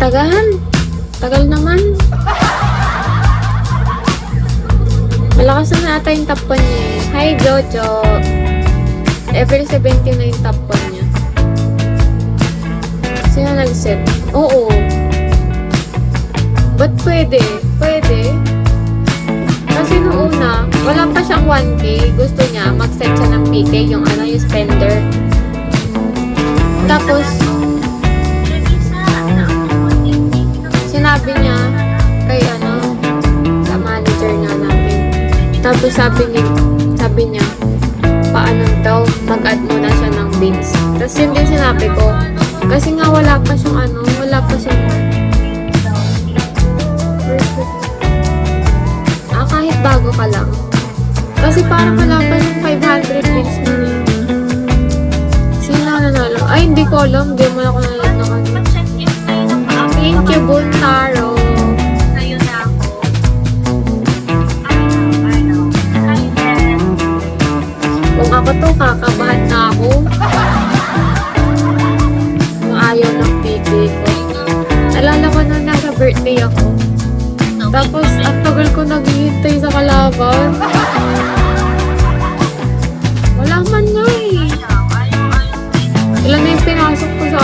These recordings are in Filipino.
tagal. Tagal naman. Malakas na ata yung top 1 niya. Hi, Jojo. April 17 na yung top 1 niya. Sino nag-set? Oo. Ba't pwede? Pwede. Kasi nung una, wala pa siyang 1K. Gusto niya, mag-set siya ng PK, yung yung spender. Tapos, sinabi niya kay sa manager nga namin. Tapos sabi niya, paano daw, mag-add muna siya ng bins. Tapos yun din sinabi ko, kasi nga wala pa siyang kahit bago ka lang. Kasi parang wala pa yung 500 bins nun eh. Sino nanalo? Ay, hindi ko alam. Hindi mo ako nanalo na kanina. Thank you, Buntaro. Sa'yo na ako. Kung ako to, kakabahan na ako. Kung ayaw ng PK ko. Alala ko nung nasa birthday ako. Tapos, ang tagal ko naghihintay sa kalaban. Wala man nga eh. Ilan na yung pinasok ko sa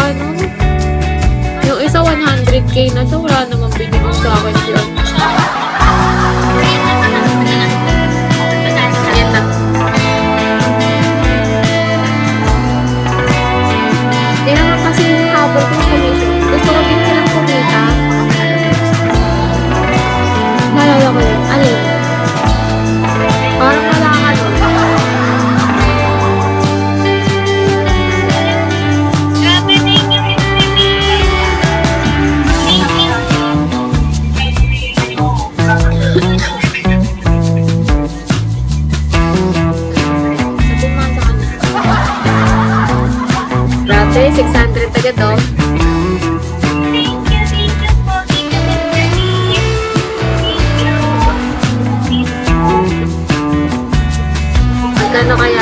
Yung isa 100k na siya, wala namang binigay sa akin yun. Ayan na. Hindi naman kasi habang kong commission. Gusto ko din silang kumita. Nalala ko yun. Alin? Parang wala ka nun. Grabe, thank you, Sabi mo sa kanya. Grabe, 600 agad oh. Magkano kaya